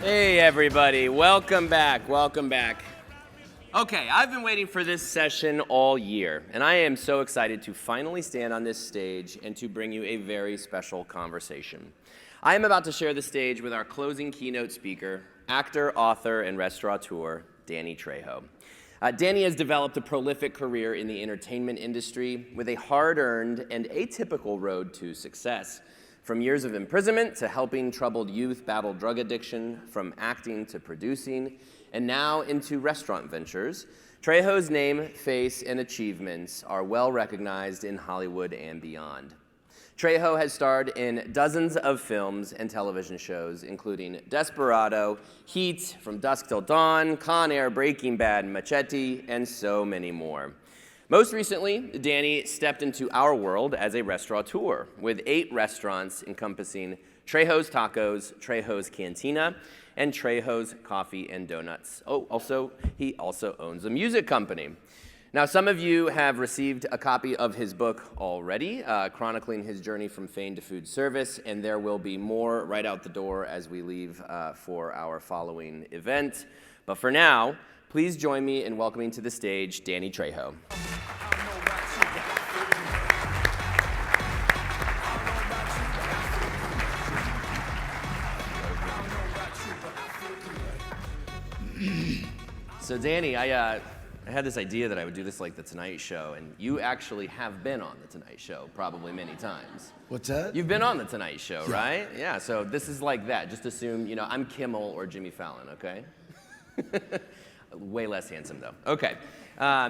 Hey everybody, welcome back. Okay, I've been waiting for this session all year, and I am so excited to finally stand on this stage and to bring you a very special conversation. I am about to share the stage with our closing keynote speaker, actor, author, and restaurateur, Danny Trejo. Danny has developed a prolific career in the entertainment industry with a hard-earned and atypical road to success. From years of imprisonment to helping troubled youth battle drug addiction, from acting to producing, and now into restaurant ventures, Trejo's name, face, and achievements are well recognized in Hollywood and beyond. Trejo has starred in dozens of films and television shows, including Desperado, Heat, From Dusk Till Dawn, Con Air, Breaking Bad, Machete, and so many more. Most recently, Danny stepped into our world as a restaurateur with 8 restaurants encompassing Trejo's Tacos, Trejo's Cantina, and Trejo's Coffee and Donuts. He also owns a music company. Now, some of you have received a copy of his book already, chronicling his journey from fame to food service, and there will be more right out the door as we leave for our following event. But for now, please join me in welcoming to the stage Danny Trejo. So Danny, I had this idea that I would do this like The Tonight Show, and you actually have been on The Tonight Show probably many times. What's that? You've been on The Tonight Show, right? Yeah, so this is like that. Just assume, I'm Kimmel or Jimmy Fallon, okay? Way less handsome, though. Okay,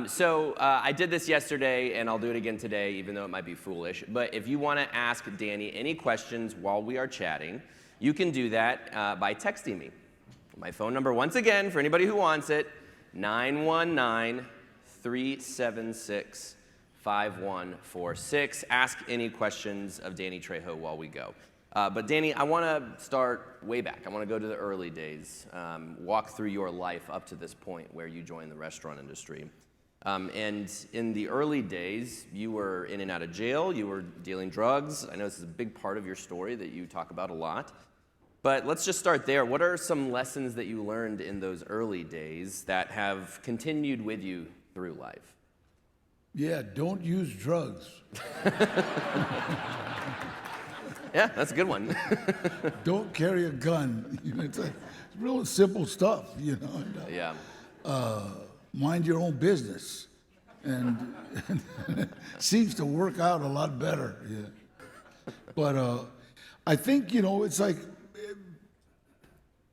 so I did this yesterday, and I'll do it again today, even though it might be foolish. But if you want to ask Danny any questions while we are chatting, you can do that by texting me. My phone number, once again, for anybody who wants it, 919-376-5146. Ask any questions of Danny Trejo while we go. But Danny, I want to start way back. I want to go to the early days, walk through your life up to this point where you joined the restaurant industry. And in the early days, you were in and out of jail. You were dealing drugs. I know this is a big part of your story that you talk about a lot. But let's just start there. What are some lessons that you learned in those early days that have continued with you through life? Yeah, don't use drugs. Yeah, that's a good one. Don't carry a gun. It's real simple stuff, Yeah. Mind your own business. And it seems to work out a lot better. Yeah. But I think, it's like,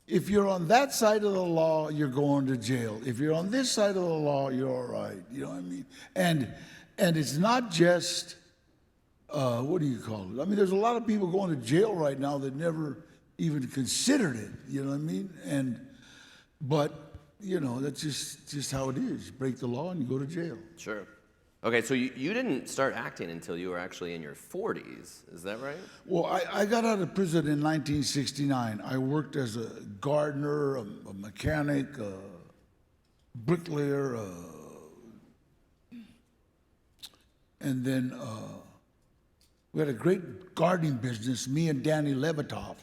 if you're on that side of the law, you're going to jail. If you're on this side of the law, you're all right. You know what I mean? And it's not just, what do you call it? I mean, there's a lot of people going to jail right now that never even considered it. You know what I mean? But that's just how it is. You break the law and you go to jail. Sure. Okay, so you didn't start acting until you were actually in your 40s, is that right? Well, I got out of prison in 1969. I worked as a gardener, a mechanic, a bricklayer, and then we had a great gardening business, me and Danny Levitoff.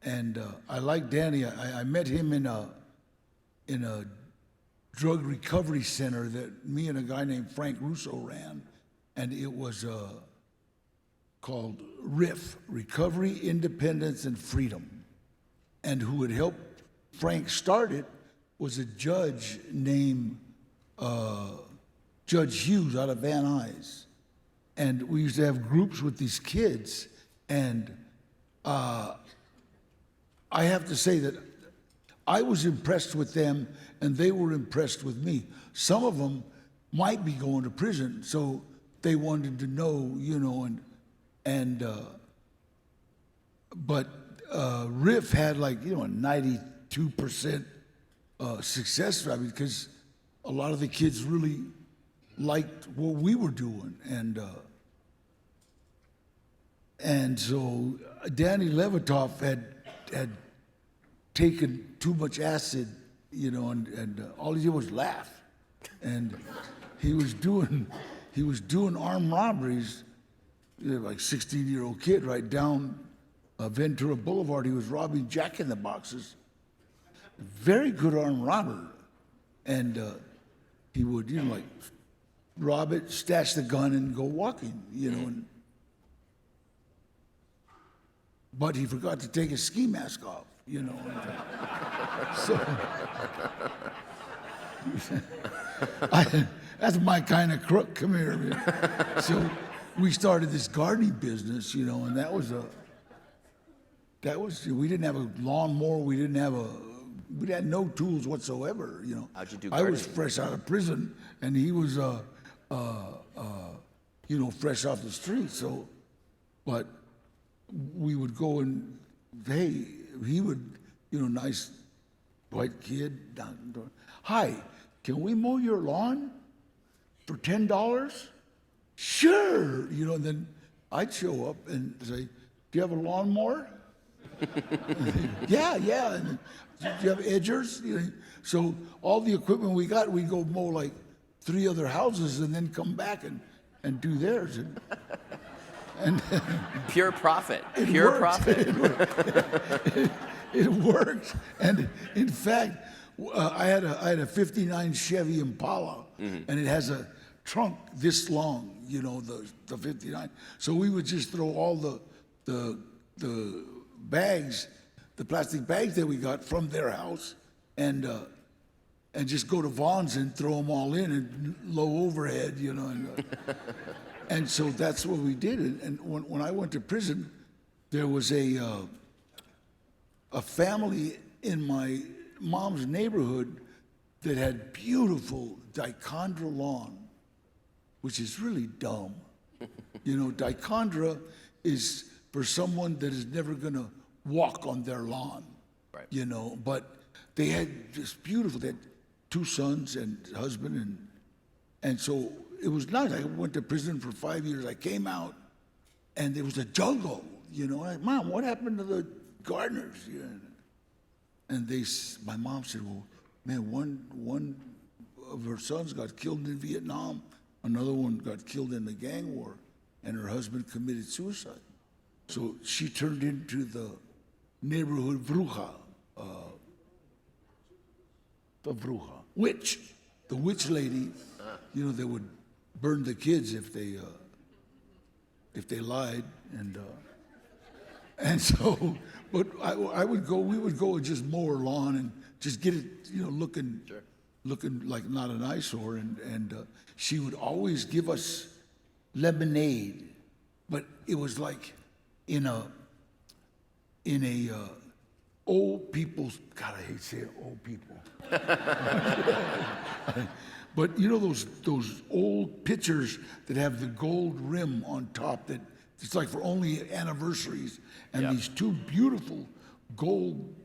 And I like Danny. I met him in a drug recovery center that me and a guy named Frank Russo ran, and it was called RIF, Recovery, Independence, and Freedom. And who had helped Frank start it was a judge named Judge Hughes out of Van Nuys. And we used to have groups with these kids, and I have to say that I was impressed with them, and they were impressed with me. Some of them might be going to prison, so they wanted to know, but Riff had a 92% success rate because a lot of the kids really liked what we were doing, and so Danny Levitoff had taken too much acid, and all he did was laugh. And he was doing armed robberies, like 16-year-old kid right down Ventura Boulevard. He was robbing Jack in the Boxes very good armed robber. And he would, like, rob it, stash the gun, and go walking, but he forgot to take his ski mask off, So that's my kind of crook. Come here, man. So we started this gardening business, and we didn't have a lawnmower, we had no tools whatsoever, How'd you do I was gardening? fresh out of prison, and he was, fresh off the street. So, but we would go and, hey, he would, nice white kid, hi, can we mow your lawn for $10? Sure, and then I'd show up and say, do you have a lawnmower? Yeah. And, do you have edgers? So all the equipment we got, we'd go mow like 3 other houses and then come back and do theirs. And Pure profit. it Pure worked. profit. It worked. And in fact, I had a 59 Chevy Impala, and it has a trunk this long, the 59. So we would just throw all the bags, the plastic bags that we got from their house, and just go to Vaughn's and throw them all in and low overhead, and so that's what we did. And when I went to prison, there was a family in my mom's neighborhood that had beautiful dichondra lawn, which is really dumb. Dichondra is for someone that is never going to walk on their lawn, Right. But they had just beautiful. They had 2 sons and husband, and so it was nice. I went to prison for 5 years. I came out, and there was a jungle. Like, Mom, what happened to the gardeners? And my mom said, well, man, one of her sons got killed in Vietnam, another one got killed in the gang war, and her husband committed suicide. So she turned into the neighborhood bruja, witch, the witch lady, that would burn the kids if they lied, and so, but we would go and just mow her lawn and just get it, looking like not an eyesore, and she would always give us lemonade, but it was like in a old people's, God, I hate saying old people. But those old pitchers that have the gold rim on top, that it's like for only anniversaries, and Yep. these 2 beautiful gold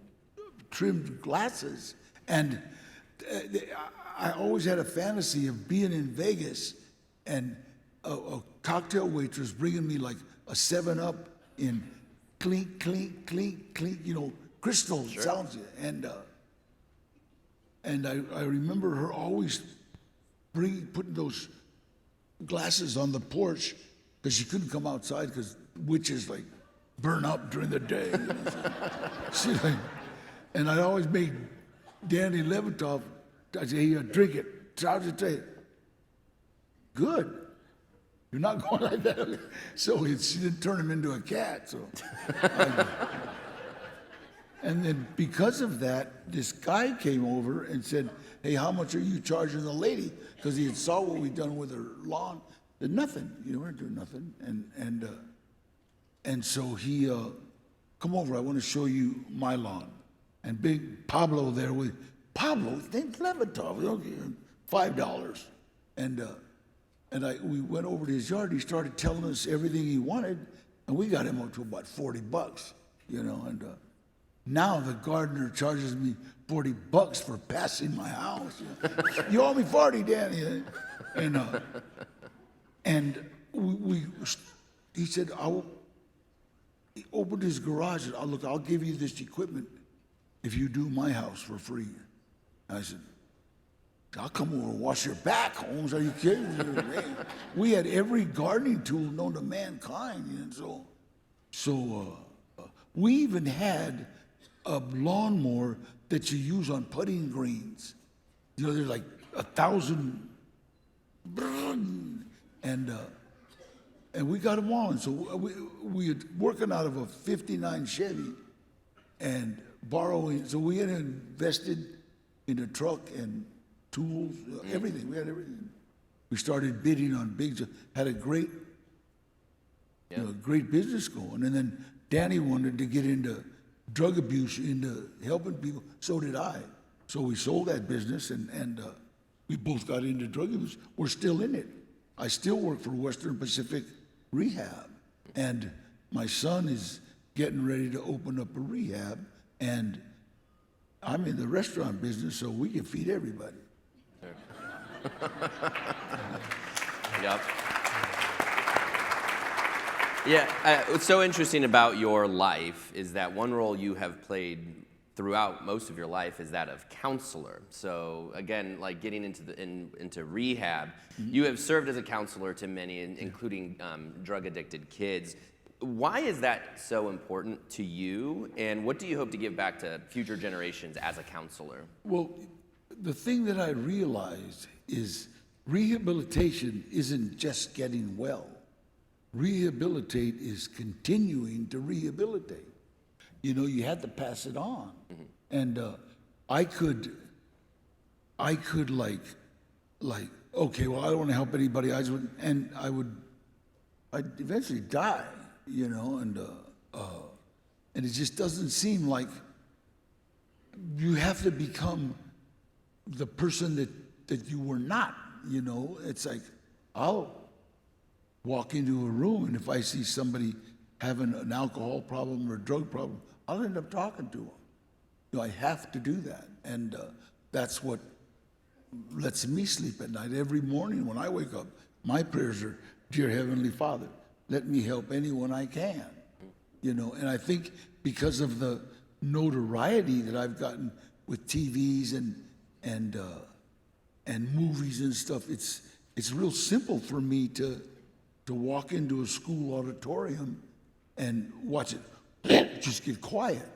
trimmed glasses. And I always had a fantasy of being in Vegas and a cocktail waitress bringing me like a 7-Up in clink, clink, clink, clink, crystal sounds. And I remember her always putting those glasses on the porch because she couldn't come outside because witches like burn up during the day. So and I'd always make Danny Levitov, I'd say, here, drink it. How's it taste? Good. You're not going like that. So she didn't turn him into a cat. So, and then because of that, this guy came over and said, hey, how much are you charging the lady? Because he had saw what we'd done with her lawn. Said, nothing. You weren't doing nothing. And so he, come over. I want to show you my lawn. And big Pablo there with Pablo, his name's Levitov. Okay, $5. And we went over to his yard. He started telling us everything he wanted, and we got him up to about $40, And now the gardener charges me $40 for passing my house. You owe me 40, Danny. And he said, he opened his garage and I'll give you this equipment if you do my house for free. And I said, I'll come over and wash your back, Holmes. Are you kidding me? We had every gardening tool known to mankind, So we even had a lawnmower that you use on putting greens. You know, there's like 1,000, and we got them all. And so we were working out of a '59 Chevy and borrowing. So we had invested in a truck and tools, everything. We had everything. We started bidding on big, had a great, great business going. And then Danny wanted to get into drug abuse, into helping people. So did I. So we sold that business, and we both got into drug abuse. We're still in it. I still work for Western Pacific Rehab, and my son is getting ready to open up a rehab, and I'm in the restaurant business, so we can feed everybody. Yep. Yeah, what's so interesting about your life is that one role you have played throughout most of your life is that of counselor. So again, like getting into rehab, you have served as a counselor to many, including drug-addicted kids. Why is that so important to you, and what do you hope to give back to future generations as a counselor? Well, the thing that I realized is rehabilitation isn't just getting well. Rehabilitate is continuing to rehabilitate. You know, you had to pass it on. And I could like, okay, well, I don't want to help anybody. I'd eventually die, you know, and it just doesn't seem like you have to become the person that you were not, you know. It's like, I'll walk into a room, and if I see somebody having an alcohol problem or a drug problem, I'll end up talking to them. You know, I have to do that, and that's what lets me sleep at night. Every morning when I wake up, my prayers are, "Dear Heavenly Father, let me help anyone I can." You know, and I think because of the notoriety that I've gotten with TVs and movies and stuff, it's real simple for me to walk into a school auditorium and watch it just get quiet,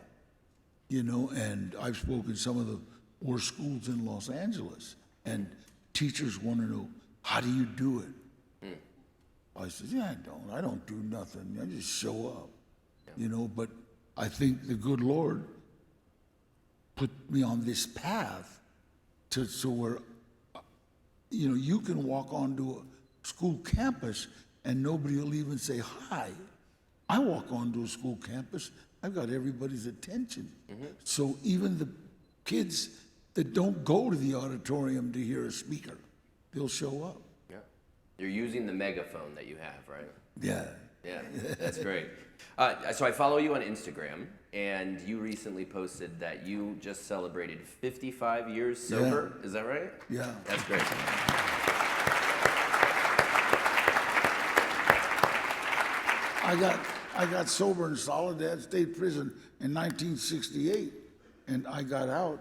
you know. And I've spoken some of the worst schools in Los Angeles, and teachers want to know, how do you do it? I said, yeah, I don't do nothing. I just show up, you know. But I think the good Lord put me on this path so where, you know, you can walk onto a school campus and nobody will even say hi. I walk onto a school campus, I've got everybody's attention. So even the kids that don't go to the auditorium to hear a speaker, they'll show up. Yeah. You're using the megaphone that you have, right? Yeah. Yeah, that's great. So I follow you on Instagram, and you recently posted that you just celebrated 55 years sober. Yeah. Is that right? Yeah. That's great. I got sober in Soledad State Prison in 1968, and I got out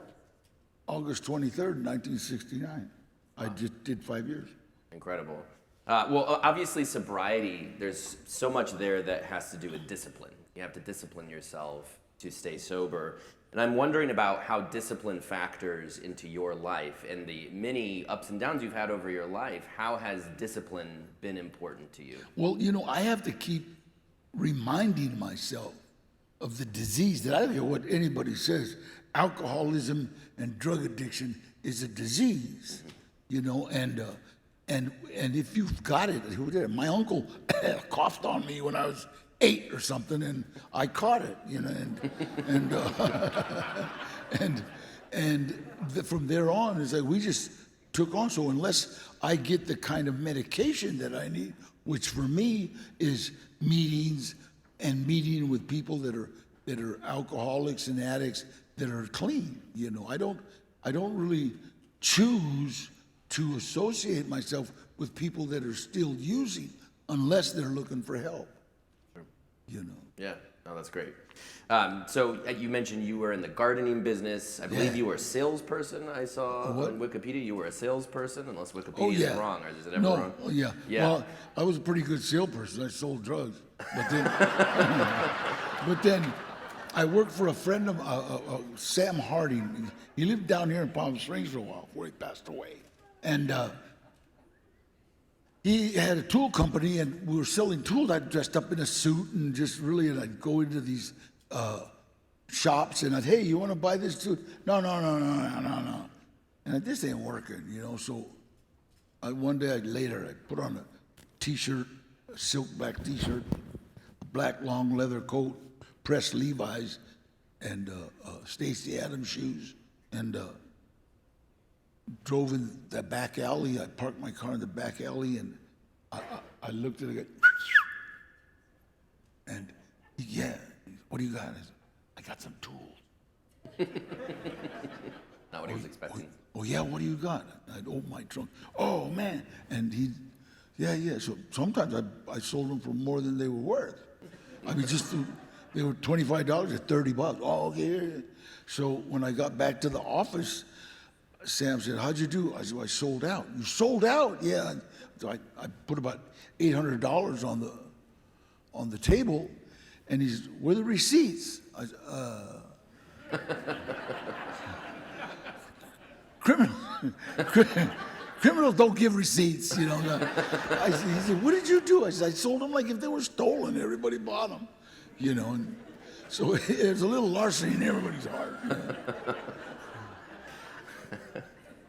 August 23rd, 1969. I just did 5 years. Incredible. Well, obviously sobriety, there's so much there that has to do with discipline. You have to discipline yourself to stay sober. And I'm wondering about how discipline factors into your life and the many ups and downs you've had over your life. How has discipline been important to you? Well, you know, I have to keep reminding myself of the disease that I don't care what anybody says. Alcoholism and drug addiction is a disease, you know, and if you've got it, who did it? My uncle coughed on me when I was 8 or something, and I caught it, you know, from there on, it's like we just took on. So unless I get the kind of medication that I need, which for me is meetings and meeting with people that are alcoholics and addicts that are clean, you know, I don't really choose to associate myself with people that are still using unless they're looking for help, you know. Yeah, no, that's great. So you mentioned you were in the gardening business. I believe you were a salesperson. I saw on Wikipedia you were a salesperson, unless Wikipedia is wrong, or is it ever wrong? Oh, yeah. Well, I was a pretty good salesperson. I sold drugs, but then, I worked for a friend of Sam Harding. He lived down here in Palm Springs for a while before he passed away. And he had a tool company, and we were selling tools. I dressed up in a suit and just really, and I'd go into these shops and I'd, hey, you want to buy this tool? No. And this ain't working, you know. So one day later, I put on a T-shirt, a silk black T-shirt, a black long leather coat, pressed Levi's, and Stacey Adams shoes, and drove in the back alley. I parked my car in the back alley, and I looked at it, and yeah, what do you got? I said, I got some tools. Not what he was expecting. Oh yeah, what do you got? I'd open my trunk. Oh man, and yeah. So sometimes I sold them for more than they were worth. I mean, they were $25 or $30. Oh, okay. So when I got back to the office, Sam said, how'd you do? I said, well, I sold out. You sold out? Yeah. So I put about $800 on the table, and he's, where are the receipts? I said, criminals don't give receipts, you know. He said, what did you do? I said, I sold them like if they were stolen. Everybody bought them, you know. And so there's a little larceny in everybody's heart. You know?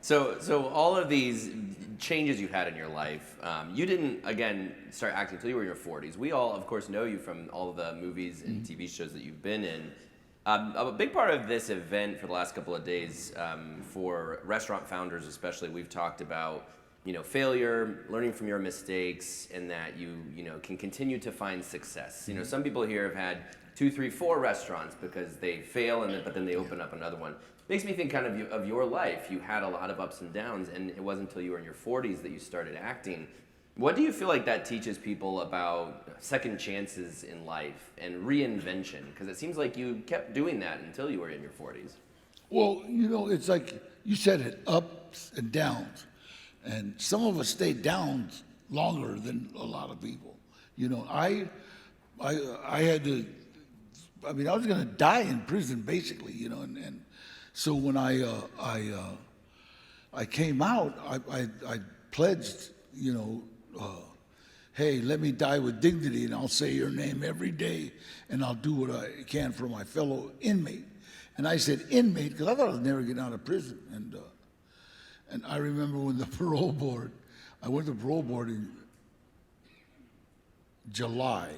So all of these changes you had in your life, you didn't, again, start acting until you were in your 40s. We all, of course, know you from all of the movies and TV shows that you've been in. A big part of this event for the last couple of days, for restaurant founders especially, we've talked about, you know, failure, learning from your mistakes, and that you can continue to find success. You know, some people here have had 2, 3, 4 restaurants because they fail, but then they open up another one. Makes me think kind of your life. You had a lot of ups and downs, and it wasn't until you were in your 40s that you started acting. What do you feel like that teaches people about second chances in life and reinvention? Because it seems like you kept doing that until you were in your 40s. Well, you know, it's like you said it, ups and downs. And some of us stay down longer than a lot of people. You know, I had to, I mean, I was going to die in prison basically, you know, and so when I came out, I pledged, you know, hey, let me die with dignity, and I'll say your name every day, and I'll do what I can for my fellow inmate. And I said inmate because I thought I was never getting out of prison. And I remember when the parole board, I went to parole board in July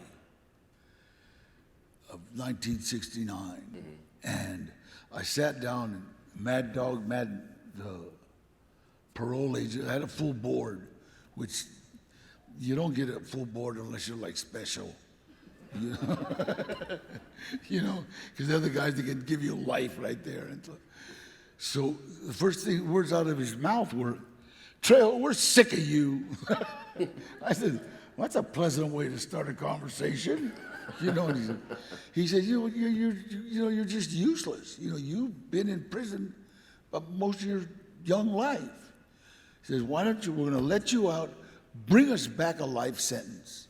of 1969, and I sat down, and the parole agent, I had a full board, which you don't get a full board unless you're like special, you know, you know, because they're the guys that can give you life right there. And so the first words out of his mouth were, Trejo, we're sick of you. I said, well, that's a pleasant way to start a conversation. You know, and he said, you're just useless. You know, you've been in prison most of your young life. He says, why don't you, we're going to let you out, bring us back a life sentence.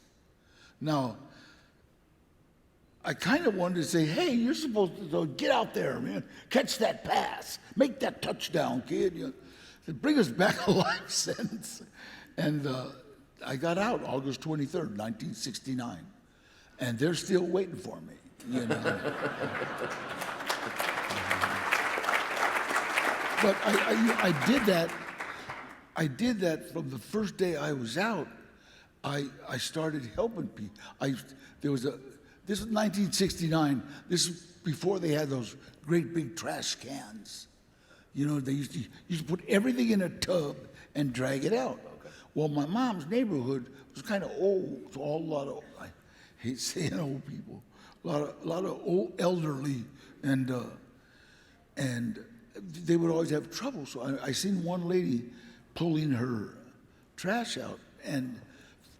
Now, I kind of wanted to say, hey, you're supposed to get out there, man, catch that pass, make that touchdown, kid. You know, bring us back a life sentence. And I got out August 23rd, 1969. And they're still waiting for me, you know. But I did that. I did that from the first day I was out. I started helping people. This was 1969. This is before they had those great big trash cans. You know, they used to put everything in a tub and drag it out. Okay. Well, my mom's neighborhood was kind of old, so a lot of, I hate saying old people, a lot of old elderly, and they would always have trouble. So I seen one lady pulling her trash out, and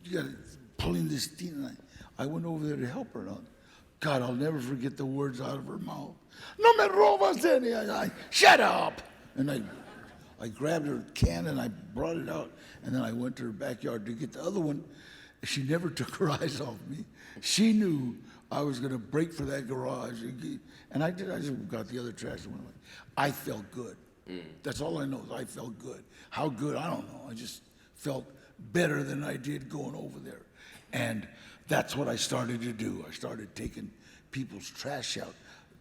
you got pulling this thing. And I went over there to help her. God, I'll never forget the words out of her mouth. No me robas any. Shut up! And I grabbed her can and I brought it out, and then I went to her backyard to get the other one. She never took her eyes off me. She knew I was going to break for that garage. And I did. I just got the other trash and went away. I felt good. That's all I know is I felt good. How good, I don't know. I just felt better than I did going over there. And that's what I started to do. I started taking people's trash out.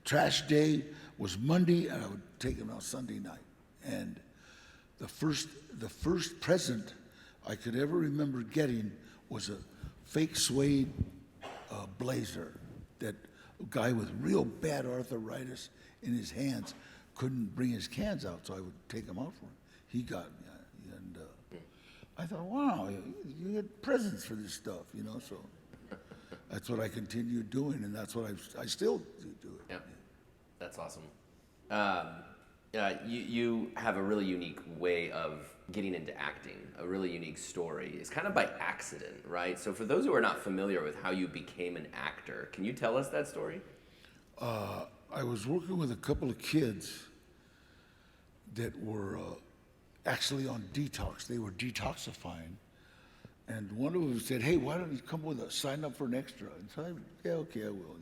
Trash day was Monday, and I would take them out Sunday night. And the first present I could ever remember getting was a fake suede blazer that a guy with real bad arthritis in his hands couldn't bring his cans out, so I would take them out for him. He got me, and I thought, wow, you get presents for this stuff, you know. So that's what I continued doing, and that's what I still do it. Yeah, that's awesome. You have a really unique way of getting into acting, a really unique story. It's kind of by accident, right? So for those who are not familiar with how you became an actor, can you tell us that story? I was working with a couple of kids that were actually on detox. They were detoxifying. And one of them said, hey, why don't you come with us, sign up for an extra? And so yeah, okay, I will.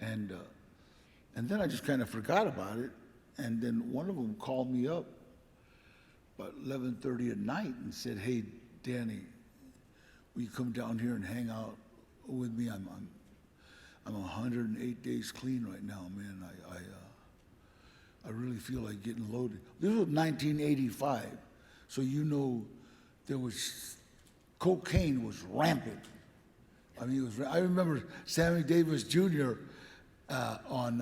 And then I just kind of forgot about it. And then one of them called me up about 11:30 at night and said, hey, Danny, will you come down here and hang out with me? I'm 108 days clean right now, man. I really feel like getting loaded. This was 1985, so you know cocaine was rampant. I mean, I remember Sammy Davis Jr. On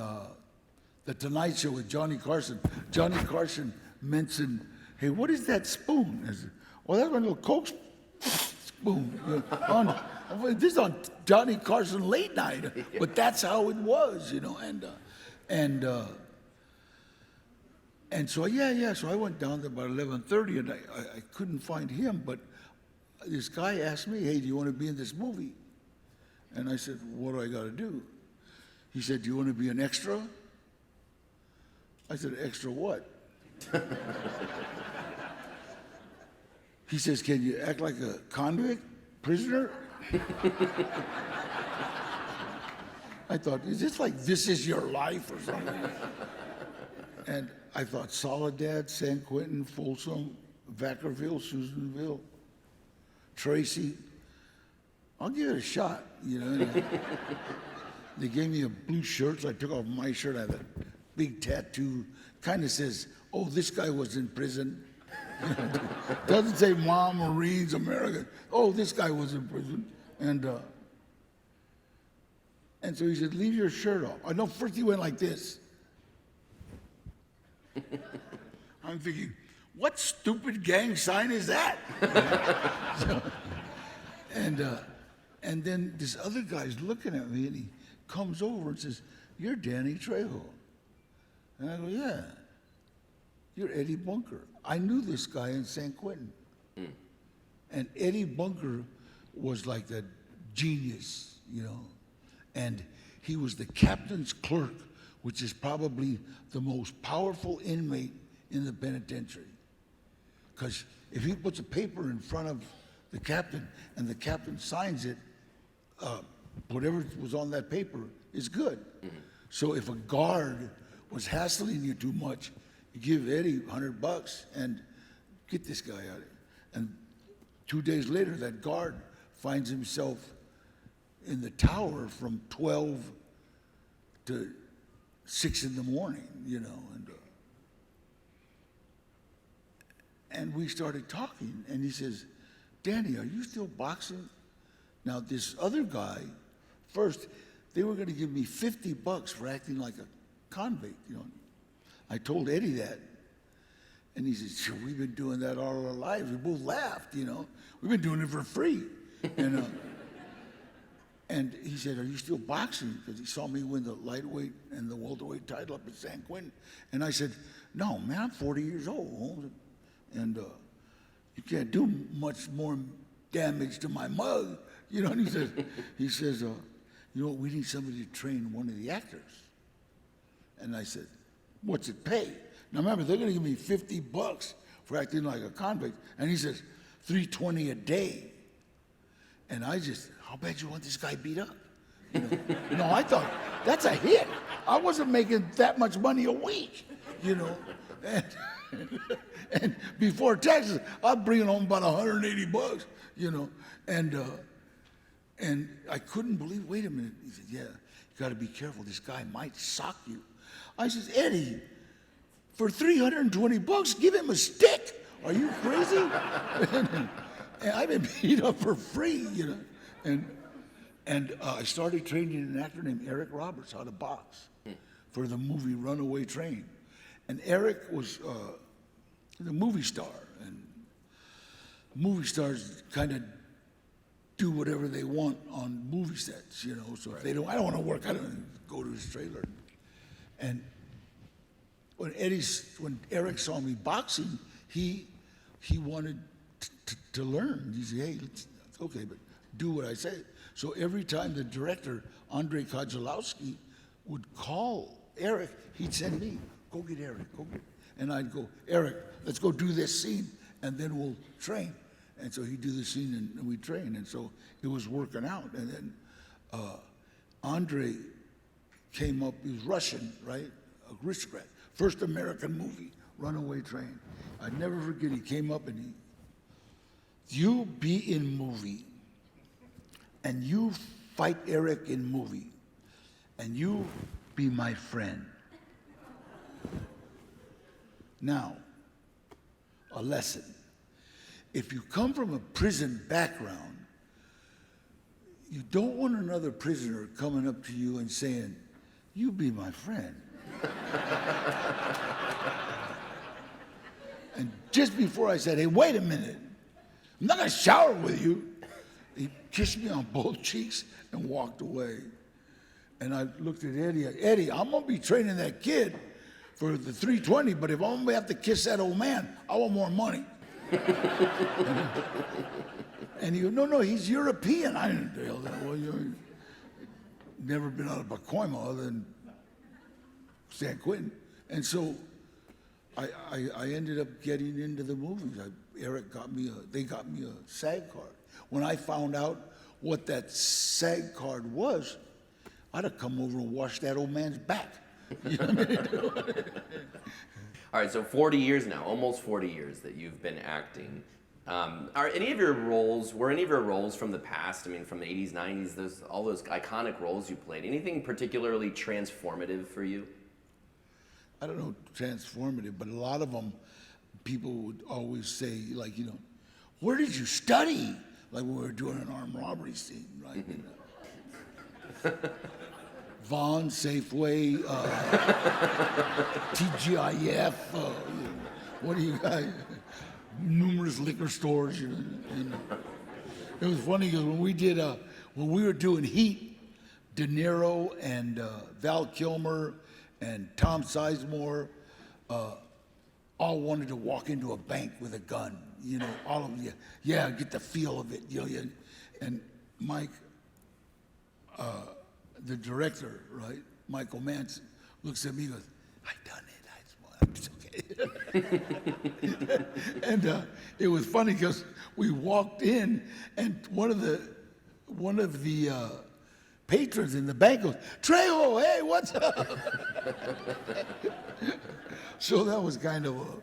The Tonight Show with Johnny Carson. Johnny Carson mentioned, hey, what is that spoon? I said, well, that's my little Coke spoon. This is on Johnny Carson late night, but that's how it was, you know. And so so I went down there about 11:30, and I couldn't find him, but this guy asked me, hey, do you want to be in this movie? And I said, what do I got to do? He said, do you want to be an extra? I said, extra what? He says, can you act like a convict, prisoner? I thought, is this like This Is Your Life or something? And I thought Soledad, San Quentin, Folsom, Vacaville, Susanville, Tracy. I'll give it a shot, you know. They gave me a blue shirt, so I took off my shirt. I had a big tattoo, kind of says, oh, this guy was in prison. Doesn't say Mom, Marines, America. Oh, this guy was in prison. And so he said, leave your shirt off. I know first he went like this. I'm thinking, what stupid gang sign is that? And then this other guy's looking at me, and he comes over and says, you're Danny Trejo. And I go, yeah. You're Eddie Bunker. I knew this guy in San Quentin. And Eddie Bunker was like that genius, you know. And he was the captain's clerk, which is probably the most powerful inmate in the penitentiary. Because if he puts a paper in front of the captain and the captain signs it, whatever was on that paper is good. So if a guard was hassling you too much, you give Eddie $100 and get this guy out of here. And 2 days later, that guard finds himself in the tower from 12 to 6 in the morning, you know. And we started talking, and he says, Danny, are you still boxing? Now, this other guy, first, they were going to give me $50 for acting like a convict, you know. I told Eddie that. And he said, sure, we've been doing that all our lives. We both laughed, you know. We've been doing it for free, you know. And he said, are you still boxing? Because he saw me win the lightweight and the welterweight title up at San Quentin. And I said, no, man, I'm 40 years old. And you can't do much more damage to my mug. You know, and he says, you know what, we need somebody to train one of the actors. And I said, what's it pay? Now remember, they're gonna give me $50 for acting like a convict. And he says, $320 a day. And I just, how bad you want this guy beat up? No, I thought, that's a hit. I wasn't making that much money a week, you know. And, and before taxes, I'm bringing home about 180 bucks, you know. And I couldn't believe, wait a minute. He said, yeah, you got to be careful. This guy might sock you. I says, Eddie, for 320 bucks, give him a stick. Are you crazy? And I've been beat up for free, you know. And I started training an actor named Eric Roberts how to box for the movie Runaway Train. And Eric was a movie star, and movie stars kind of do whatever they want on movie sets, you know. So if they don't, I don't want to work, I don't go to his trailer. And when Eric saw me boxing, he wanted to learn. He said, hey, it's okay, but do what I say. So every time the director, Andrei Kozlowski, would call Eric, he'd send me, go get Eric, go get. And I'd go, Eric, let's go do this scene, and then we'll train. And so he'd do the scene, and we'd train. And so it was working out. And then Andrei came up, he was Russian, right? Aristocrat. First American movie, Runaway Train. I'd never forget, he came up and you be in movie, and you fight Eric in movie, and you be my friend. Now, a lesson. If you come from a prison background, you don't want another prisoner coming up to you and saying, you be my friend. And just before I said, hey, wait a minute, I'm not gonna shower with you, he kissed me on both cheeks and walked away. And I looked at Eddie, I'm gonna be training that kid for the 320, but if I'm gonna have to kiss that old man, I want more money. And he goes, no, he's European. I didn't tell that. Well, you've never been out of Pacoima other than San Quentin. And so I ended up getting into the movies. They got me a SAG card. When I found out what that SAG card was, I'd have come over and washed that old man's back. You know what I mean? All right, so 40 years now, almost 40 years that you've been acting. Were any of your roles from the past, I mean, from the 80s, 90s, all those iconic roles you played, anything particularly transformative for you? I don't know, transformative, but a lot of them, people would always say, like, you know, where did you study? Like when we were doing an armed robbery scene, right? You know? Vaughn, Safeway, TGIF, what do you got? Numerous liquor stores. You know. It was funny because when we were doing Heat, De Niro and Val Kilmer and Tom Sizemore all wanted to walk into a bank with a gun. You know, all of them, yeah, get the feel of it. You know, yeah. And Mike, the director, right, Michael Mann, looks at me and goes, I done it. It's okay. And it was funny because we walked in, and one of the patrons in the bank goes, Trejo, hey, what's up? So that was kind of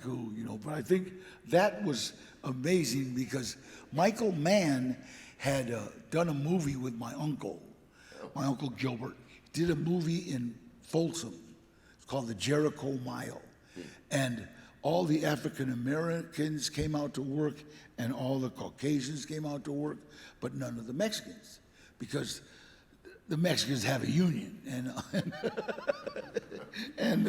cool, you know. But I think that was amazing because Michael Mann had done a movie with my uncle Gilbert. He did a movie in Folsom. It's called The Jericho Mile. And all the African Americans came out to work and all the Caucasians came out to work, but none of the Mexicans, because the Mexicans have a union. And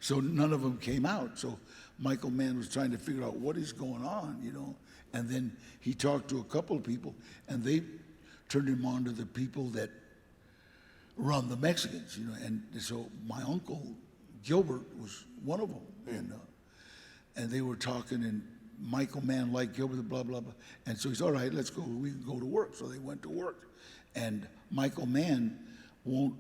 so none of them came out. So Michael Mann was trying to figure out what is going on, you know. And then he talked to a couple of people, and they turned him on to the people that run the Mexicans, you know. And so my uncle Gilbert was one of them, and they were talking, and Michael Mann liked Gilbert, blah blah blah. And so he said, all right, let's go. We can go to work. So they went to work, and Michael Mann won't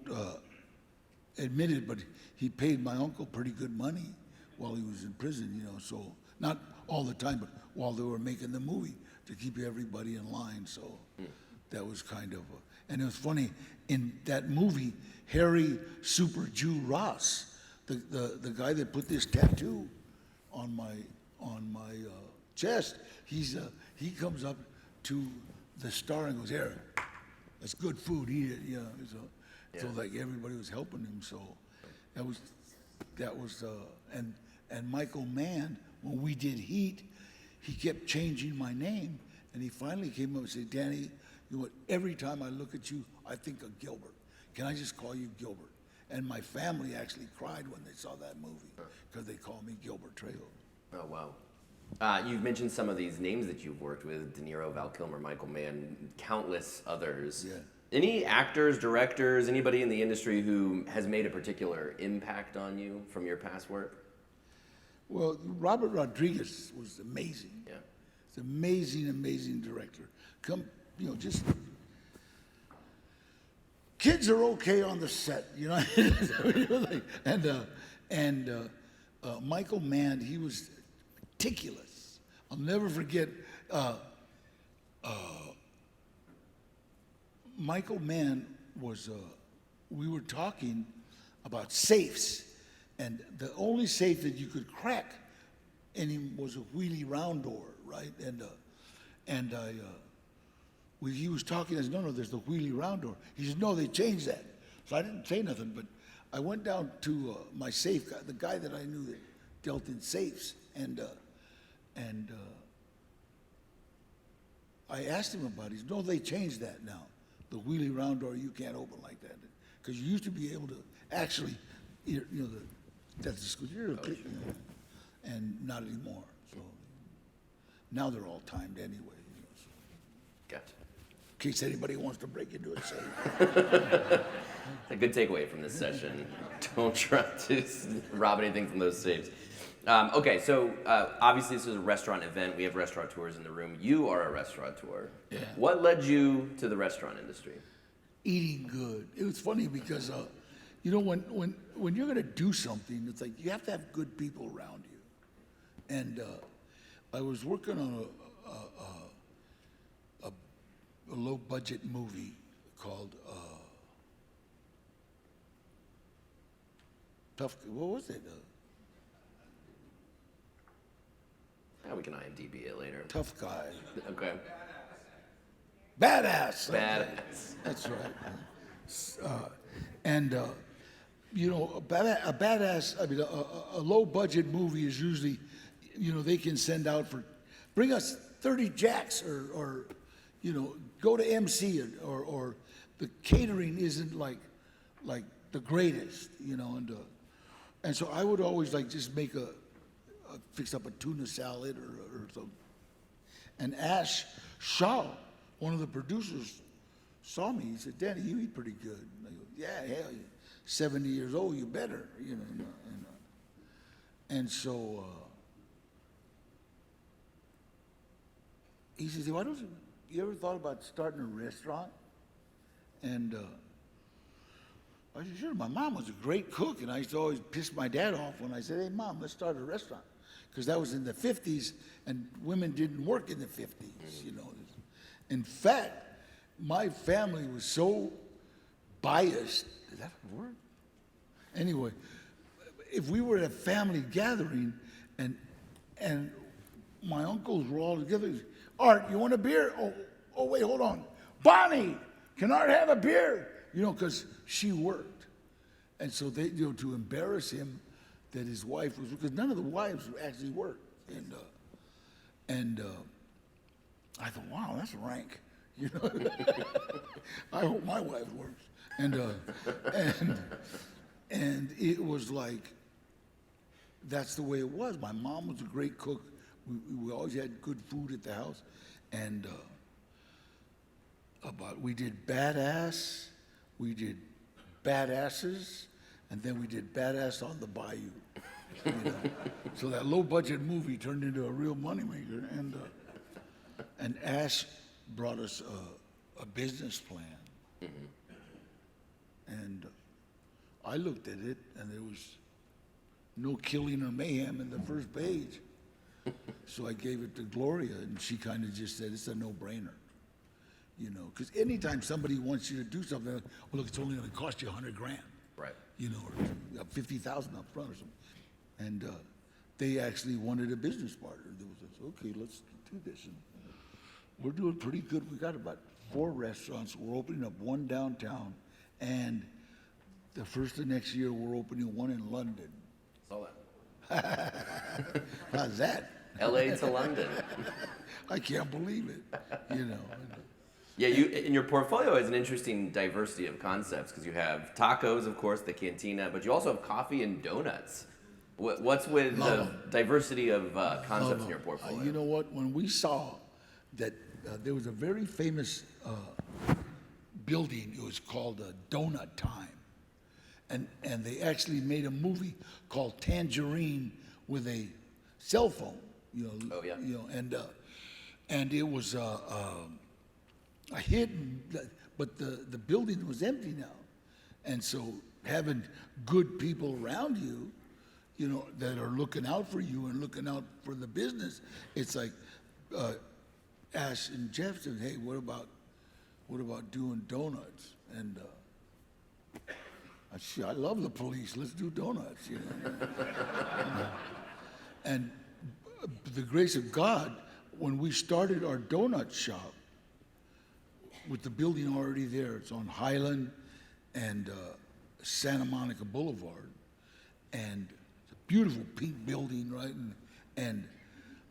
admit it, but he paid my uncle pretty good money while he was in prison, you know. So not all the time, but while they were making the movie to keep everybody in line. So that was kind of, And it was funny, in that movie, Harry Super Jew Ross, the guy that put this tattoo on my chest, he comes up to the star and goes, "Here, that's good food, eat it." You know, so like everybody was helping him. So that was and Michael Mann, when we did Heat, he kept changing my name, and he finally came up and said, "Danny, you know what? Every time I look at you, I think of Gilbert. Can I just call you Gilbert?" And my family actually cried when they saw that movie because they call me Gilbert Trejo. Oh, wow. You've mentioned some of these names that you've worked with: De Niro, Val Kilmer, Michael Mann, countless others. Yeah. Any actors, directors, anybody in the industry who has made a particular impact on you from your past work? Well, Robert Rodriguez was amazing. Yeah. He's an amazing, amazing director. Just kids are okay on the set, you know. and Michael Mann, he was meticulous. I'll never forget. Michael Mann was. We were talking about safes, and the only safe that you could crack in him was a wheelie round door, right? He was talking. I said, no, there's the wheelie round door. He said, no, they changed that. So I didn't say nothing, but I went down to my safe guy, the guy that I knew that dealt in safes, and I asked him about it. He said, no, they changed that now. The wheelie round door you can't open like that, because you used to be able to actually, that's the school, and not anymore. So now they're all timed anyway. So. Gotcha. In case anybody wants to break into a safe. A good takeaway from this session. Don't try to rob anything from those safes. Okay, so obviously this is a restaurant event. We have restaurateurs in the room. You are a restaurateur. Yeah. What led you to the restaurant industry? Eating good. It was funny because, when you're going to do something, it's like you have to have good people around you. And I was working on a low-budget movie called what was it? We can IMDb it later. Tough Guy. Okay. Badass. Badass. That's right. A badass, I mean, a low-budget movie is usually, they can send out bring us 30 jacks or go to MC or the catering isn't like the greatest, and so I would always just make fix up a tuna salad or something. And Ash Shaw, one of the producers, saw me. He said, "Danny, you eat pretty good." And I go, "Yeah, hell, you're 70 years old, you better, And so he says, "Why don't you ever thought about starting a restaurant?" And I said, "Sure." My mom was a great cook, and I used to always piss my dad off when I said, "Hey, Mom, let's start a restaurant." Because that was in the 50s, and women didn't work in the 50s, In fact, my family was so biased. Is that a word? Anyway, if we were at a family gathering and my uncles were all together, "Art, you want a beer?" Oh, wait, hold on. "Bonnie, can Art have a beer?" Because she worked. And so they, to embarrass him, that his wife was, because none of the wives actually worked. And I thought, wow, that's rank. I hope my wife works. And it was like, that's the way it was. My mom was a great cook. We always had good food at the house. And we did Badass, we did Badasses, and then we did Badass on the Bayou. So that low-budget movie turned into a real moneymaker, and Ash brought us a business plan. And I looked at it, and there was no killing or mayhem in the first page. So I gave it to Gloria, and she kind of just said, "It's a no-brainer." you know, because anytime somebody wants you to do something, well, look, it's only going to cost you $100,000, Right. you know, or 50,000 up front or something. And they actually wanted a business partner. They was like, okay, let's do this. And we're doing pretty good. We got about 4 restaurants. We're opening up 1 downtown, and the first of next year we're opening 1 in London. Saw that. How's that? LA to London. I can't believe it, you know. Yeah, you in your portfolio has an interesting diversity of concepts because you have tacos, of course, the cantina, but you also have coffee and donuts. What's with the diversity of concepts in your portfolio? You know what? When we saw that there was a very famous building, it was called Donut Time, and they actually made a movie called Tangerine with a cell phone, you know. Oh, yeah. You know, and it was a hit, but the building was empty now, and so having good people around you, you know, that are looking out for you and looking out for the business, it's like Ash and Jeff said, hey, what about doing donuts? And I said, I love the police. Let's do donuts, you know. And the grace of God, when we started our donut shop, with the building already there, it's on Highland and Santa Monica Boulevard, and it's a beautiful pink building, right? And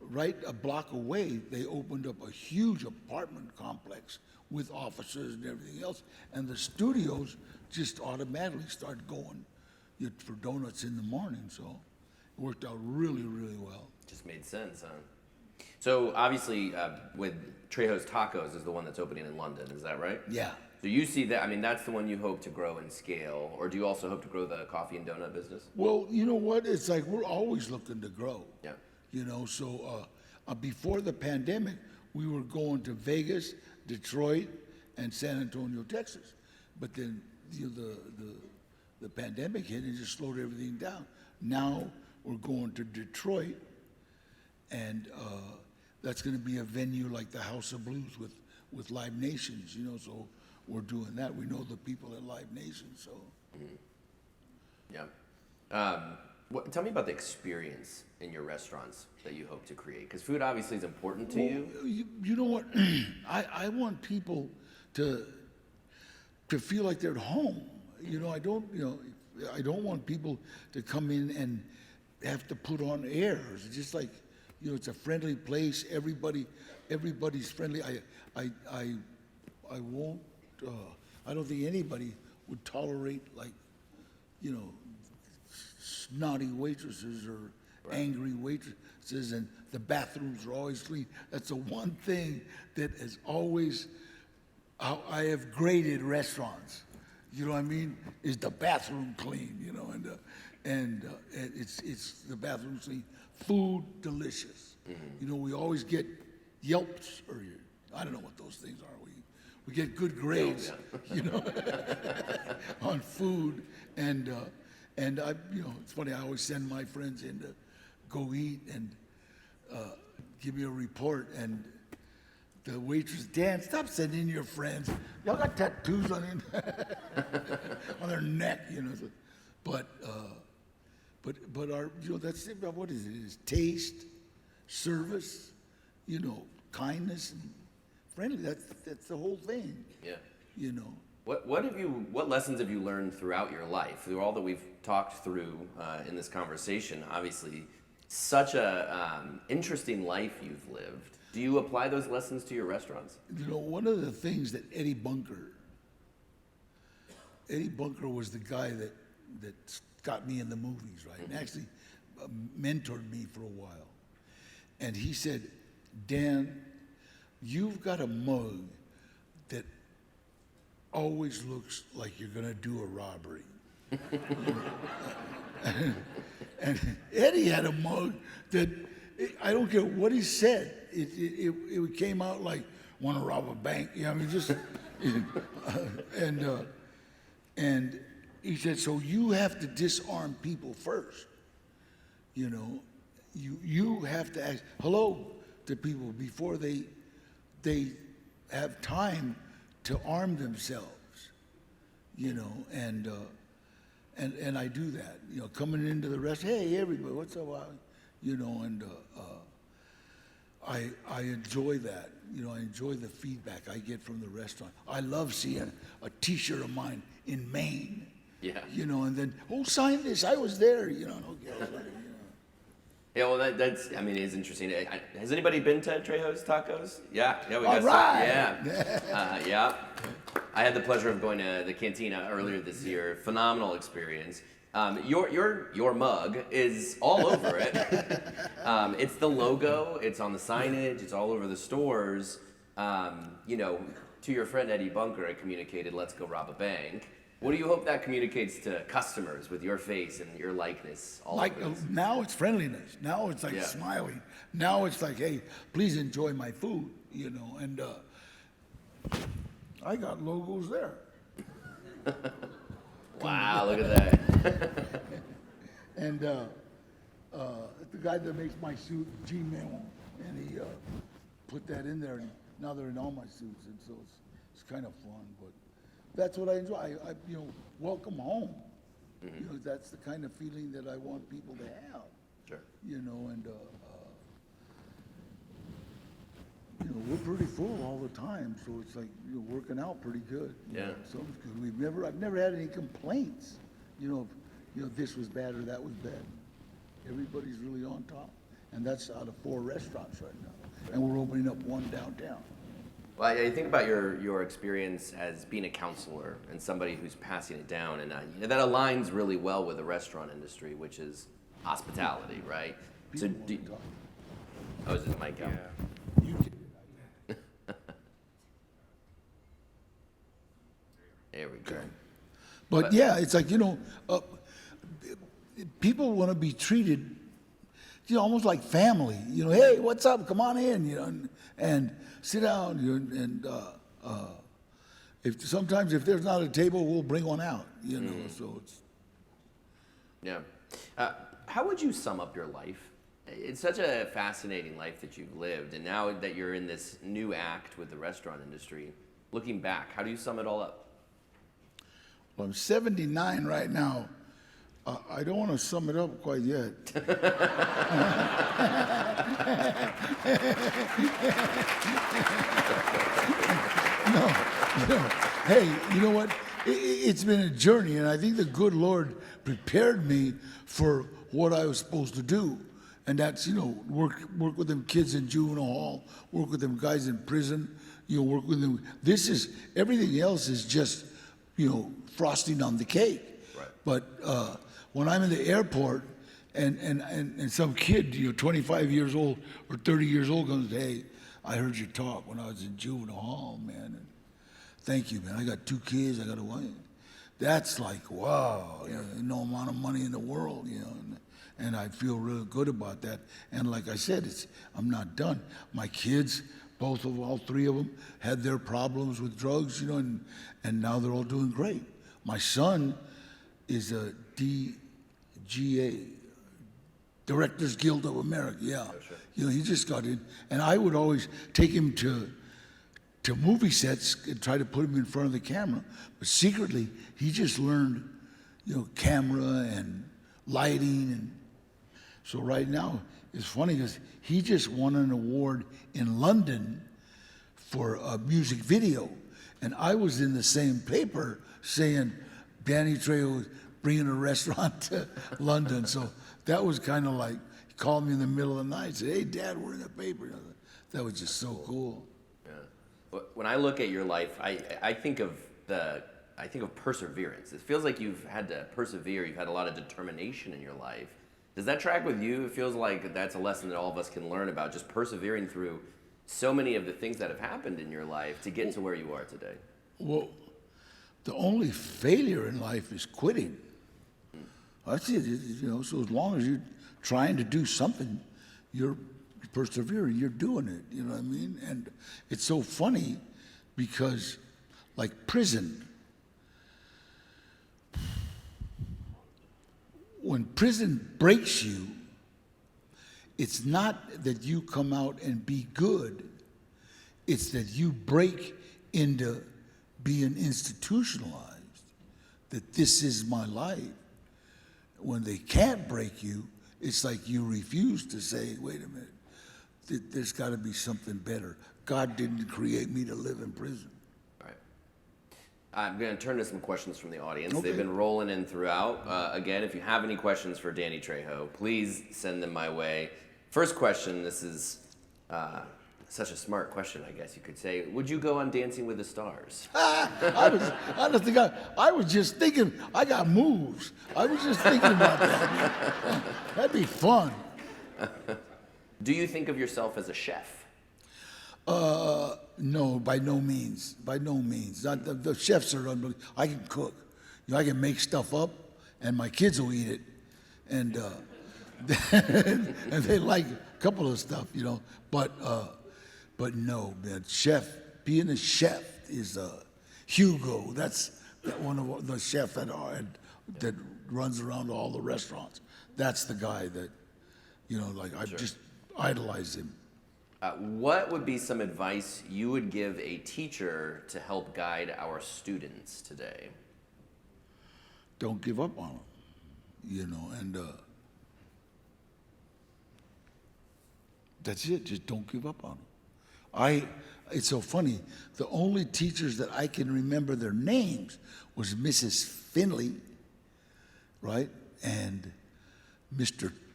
right a block away, they opened up a huge apartment complex with offices and everything else, and the studios just automatically started going for donuts in the morning, so it worked out really, really well. Just made sense, huh? So obviously, with Trejo's Tacos is the one that's opening in London, is that right? Yeah. So you see that, I mean, that's the one you hope to grow and scale, or do you also hope to grow the coffee and donut business? Well, you know what? It's like we're always looking to grow. Yeah. You know, so before the pandemic, we were going to Vegas, Detroit, and San Antonio, Texas. But then you know, the pandemic hit and just slowed everything down. Now we're going to Detroit, and that's going to be a venue like the House of Blues with Live Nations, you know, so we're doing that. We know the people at Live Nations, so. Yeah. Tell me about the experience in your restaurants that you hope to create, because food obviously is important to you. You know what? I want people to feel like they're at home. You know, I don't want people to come in and have to put on airs. It's just like, you know, it's a friendly place. Everybody's friendly. I won't. I don't think anybody would tolerate, like, you know, snotty waitresses or angry waitresses, and the bathrooms are always clean. That's the one thing that is always how I have graded restaurants. You know what I mean? Is the bathroom clean? You know, and it's the bathroom clean. Food delicious. You know, we always get Yelps, or I don't know what those things are. We get good grades, you know, on food, and I, you know, it's funny. I always send my friends in to go eat and give me a report, and the waitress, Dan, stop sending in your friends. Y'all got tattoos on on their neck, you know. So, but our, you know, that's it. What is it? It's taste, service, you know, kindness, and friendly. That's the whole thing. Yeah. You know. What lessons have you learned throughout your life, through all that we've talked through in this conversation? Obviously, such a interesting life you've lived. Do you apply those lessons to your restaurants? You know, one of the things that Eddie Bunker was the guy that got me in the movies, right? And actually mentored me for a while. And he said, Dan, you've got a mug that always looks like you're going to do a robbery. And Eddie had a mug that, I don't care what he said, it came out like, want to rob a bank, you know, I mean, just, and he said, so you have to disarm people first, you know, you have to ask hello to people before they have time to arm themselves, you know, and I do that, you know, coming into the restaurant, hey, everybody, what's up, you know, and I enjoy that, you know, I enjoy the feedback I get from the restaurant. I love seeing a T-shirt of mine in Maine, Yeah. you know, and then, oh, sign this, I was there, you know, okay, Yeah, well, that's, I mean, it's interesting. Has anybody been to Trejo's Tacos? Yeah, we got All right. Yeah. I had the pleasure of going to the Cantina earlier this year. Phenomenal experience. Your mug is all over it. It's the logo. It's on the signage. It's all over the stores. You know, to your friend Eddie Bunker, I communicated, "Let's go rob a bank." What do you hope that communicates to customers with your face and your likeness? All Like over this? now it's friendliness. Now it's like smiling. Now it's like, hey, please enjoy my food, you know. And I got logos there. Wow, look at that. And the guy that makes my suit, G-Man, and he put that in there. And now they're in all my suits, and so it's kind of fun. But that's what I enjoy. I you know, welcome home. You know, that's the kind of feeling that I want people to have. Sure. You know, and you know, we're pretty full all the time, so it's like, you know, working out pretty good. Yeah. So it's good. I've never had any complaints. You know, this was bad or that was bad. Everybody's really on top, and that's out of 4 restaurants right now, and we're opening up 1 downtown. Well, I think about your experience as being a counselor and somebody who's passing it down, and that aligns really well with the restaurant industry, which is hospitality, right? So, oh, is this mic out? You did it. There we go. But yeah, it's like, you know, people want to be treated, you know, almost like family. You know, hey, what's up? Come on in, you know, and sit down. You know, and sometimes if there's not a table, we'll bring one out. You know, so it's. Yeah. How would you sum up your life? It's such a fascinating life that you've lived, and now that you're in this new act with the restaurant industry, looking back, how do you sum it all up? Well, I'm 79 right now. I don't want to sum it up quite yet. No. Hey, you know what? It's been a journey, and I think the good Lord prepared me for what I was supposed to do. And that's, you know, work with them kids in juvenile hall, work with them guys in prison, you know, work with them. Everything else is just, you know, frosting on the cake. Right. But when I'm in the airport and some kid, you know, 25 years old or 30 years old comes, hey, I heard you talk when I was in juvenile hall, man. And thank you, man. I got 2 kids. I got a wife. That's like, wow, you know, no amount of money in the world, you know. And I feel real good about that. And like I said, I'm not done. My kids, all 3 of them, had their problems with drugs, you know, and now they're all doing great. My son is a DGA, Directors Guild of America, yeah. Oh, sure. You know, he just got in. And I would always take him to movie sets and try to put him in front of the camera. But secretly, he just learned, you know, camera and lighting. And so right now, it's funny because he just won an award in London for a music video. And I was in the same paper saying, Danny Trejo was bringing a restaurant to London. So that was kind of like, he called me in the middle of the night and said, hey, Dad, we're in the paper. That was just so cool. Yeah. When I look at your life, I think of perseverance. It feels like you've had to persevere. You've had a lot of determination in your life. Does that track with you? It feels like that's a lesson that all of us can learn about, just persevering through so many of the things that have happened in your life to get to where you are today. Well, the only failure in life is quitting. That's it, you know, so as long as you're trying to do something, you're persevering, you're doing it, you know what I mean? And it's so funny because, like prison, when prison breaks you, it's not that you come out and be good, It's that you break into being institutionalized, that this is my life. When they can't break you, it's like you refuse to say, wait a minute, there's got to be something better. God didn't create me to live in prison. All right. I'm going to turn to some questions from the audience. Okay. They've been rolling in throughout. Again, if you have any questions for Danny Trejo, please send them my way. First question, this is such a smart question, I guess you could say. Would you go on Dancing with the Stars? I was just thinking, I got moves. I was just thinking about that. That'd be fun. Do you think of yourself as a chef? No, by no means. By no means. The chefs are unbelievable. I can cook. I can make stuff up, and my kids will eat it. And and they like a couple of stuff, But no, man, being a chef is Hugo. That's one of the chef that runs around all the restaurants. That's the guy that, I just idolize him. What would be some advice you would give a teacher to help guide our students today? Don't give up on them, and that's it. Just don't give up on them. It's so funny. The only teachers that I can remember their names was Mrs. Finley, right? And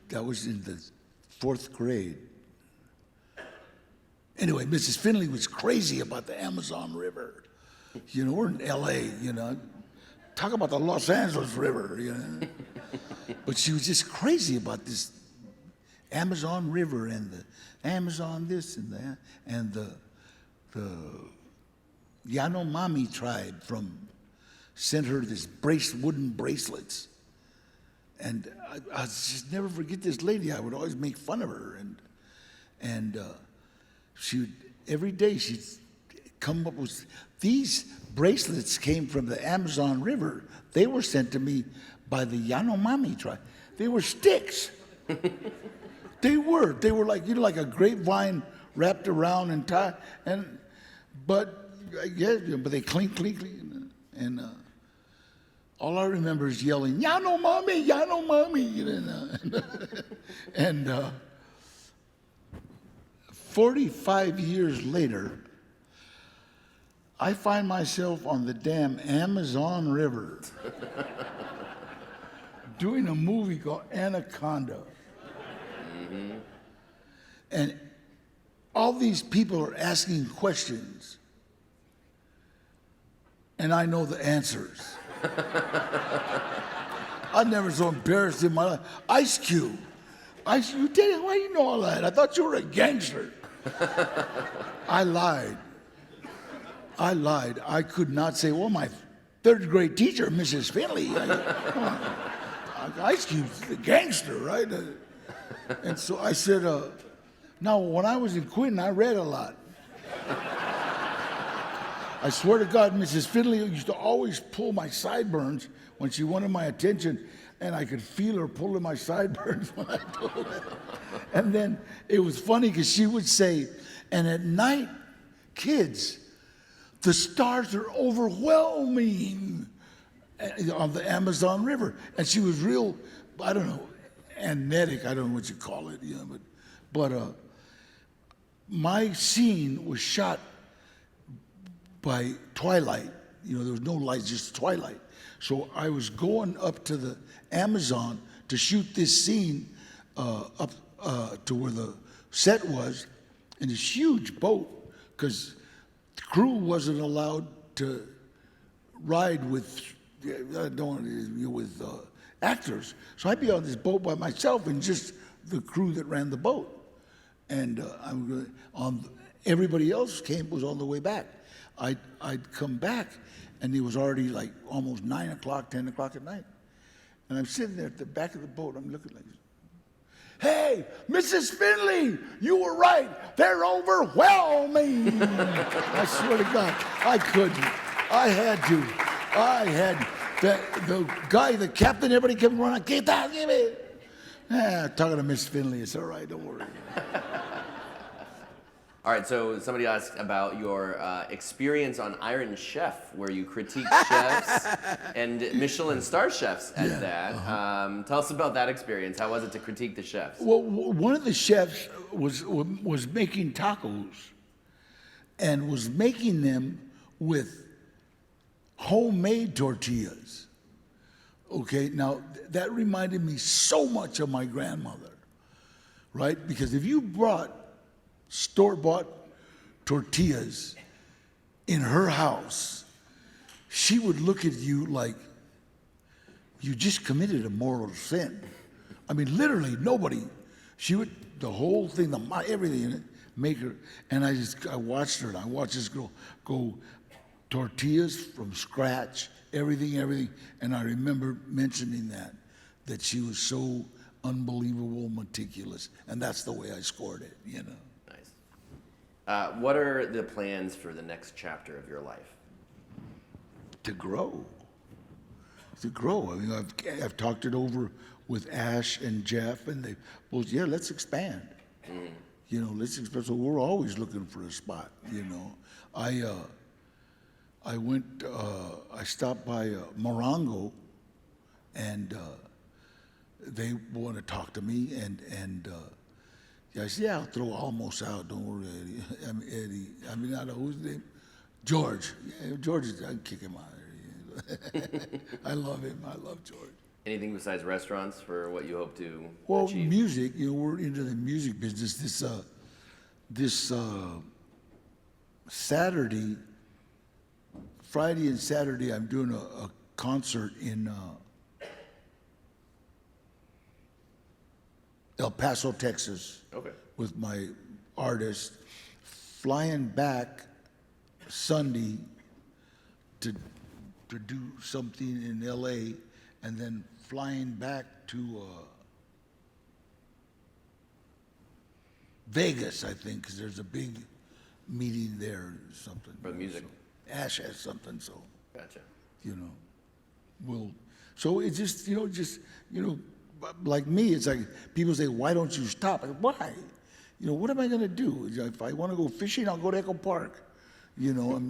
that was in the 4th grade. Anyway, Mrs. Finley was crazy about the Amazon River. We're in L.A., Talk about the Los Angeles River, But she was just crazy about this Amazon River and the Amazon this and that, and the Yanomami tribe sent her this wooden bracelets. And I just never forget this lady. I would always make fun of her. And she would, every day she'd come up with, these bracelets came from the Amazon River. They were sent to me by the Yanomami tribe. They were sticks. They were like, like a grapevine wrapped around and tied. But they clink, and all I remember is yelling, Yanomami, Yanomami, and 45 years later, I find myself on the damn Amazon River doing a movie called Anaconda. Mm-hmm. And all these people are asking questions, and I know the answers. I never so embarrassed in my life. Ice Cube. You did it? Why do you know all that? I thought you were a gangster. I lied. I could not say, well, my 3rd grade teacher, Mrs. Finley. Ice Cube's the gangster, right? And so I said, now, when I was in Quinton, I read a lot. I swear to God, Mrs. Finley used to always pull my sideburns when she wanted my attention, and I could feel her pulling my sideburns when I told her. And then it was funny because she would say, and at night, kids, the stars are overwhelming on the Amazon River. And she was real, I don't know, anetic, I don't know what you call it, but my scene was shot by twilight. There was no light, just twilight. So I was going up to the Amazon to shoot this scene up to where the set was in this huge boat, because the crew wasn't allowed to ride with actors. So I'd be on this boat by myself and just the crew that ran the boat. And everybody else was on the way back. I'd come back, and it was already like almost 9 o'clock, 10 o'clock at night. And I'm sitting there at the back of the boat. I'm looking like this. Hey, Mrs. Finley, you were right. They're overwhelming. I swear to God, I couldn't. I had the guy, the captain, everybody kept running. Get that, give it. Talking to Miss Finley, it's all right, don't worry. All right, so somebody asked about your experience on Iron Chef, where you critique chefs and Michelin star chefs at that. Tell us about that experience. How was it to critique the chefs? Well, one of the chefs was making tacos, and was making them with homemade tortillas. Okay, now that reminded me so much of my grandmother, right? Because if you brought store-bought tortillas in her house, she would look at you like you just committed a mortal sin. I mean, literally, nobody. She would, the whole thing, everything in it, make her. And I watched her, and I watched this girl go tortillas from scratch, everything. And I remember mentioning that she was so unbelievable meticulous, and that's the way I scored it, you know. Nice. What are the plans for the next chapter of your life? To grow. I mean, I've talked it over with Ash and Jeff, and they both, yeah, let's expand. You know, let's expand. So we're always looking for a spot. You know, I went, I stopped by Morongo, and they want to talk to me, and I said, yeah, I'll throw Almos out. Don't worry, Eddie. I mean, Eddie. I mean, I don't know who's his name. George. Yeah, George is. I'd kick him out. I love him. I love George. Anything besides restaurants for what you hope to Well, achieve? music. You know, we're into the music business. This Saturday, Friday and Saturday, I'm doing a concert in El Paso, Texas. Okay. With my artist, flying back Sunday to do something in LA, and then flying back to Vegas, I think, because there's a big meeting there or something. For the music. So Ash has something, so, Gotcha. you know, so it's just, like me, it's like people say, why don't you stop? I go, why? You know, what am I going to do? If I want to go fishing, I'll go to Echo Park. You know,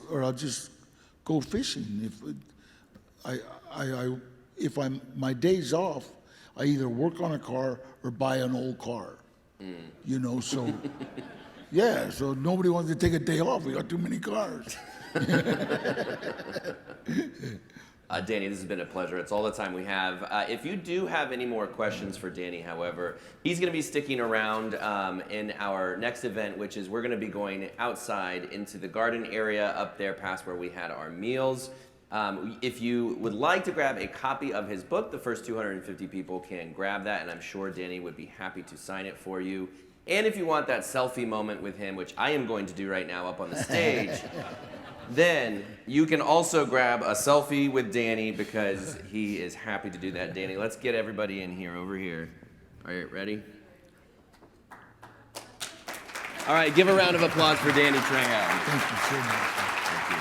or I'll just go fishing. If my days off, I either work on a car or buy an old car. You know, so yeah, so nobody wants to take a day off. We got too many cars. Danny, this has been a pleasure. It's all the time we have. If you do have any more questions for Danny, however, he's going to be sticking around in our next event, which is we're going to be going outside into the garden area up there past where we had our meals. If you would like to grab a copy of his book, the first 250 people can grab that, and I'm sure Danny would be happy to sign it for you. And if you want that selfie moment with him, which I am going to do right now up on the stage, then you can also grab a selfie with Danny because he is happy to do that. Danny, let's get everybody in here, over here. All right, ready? All right, give a round of applause for Danny Trejo. Thank you so much. Thank you.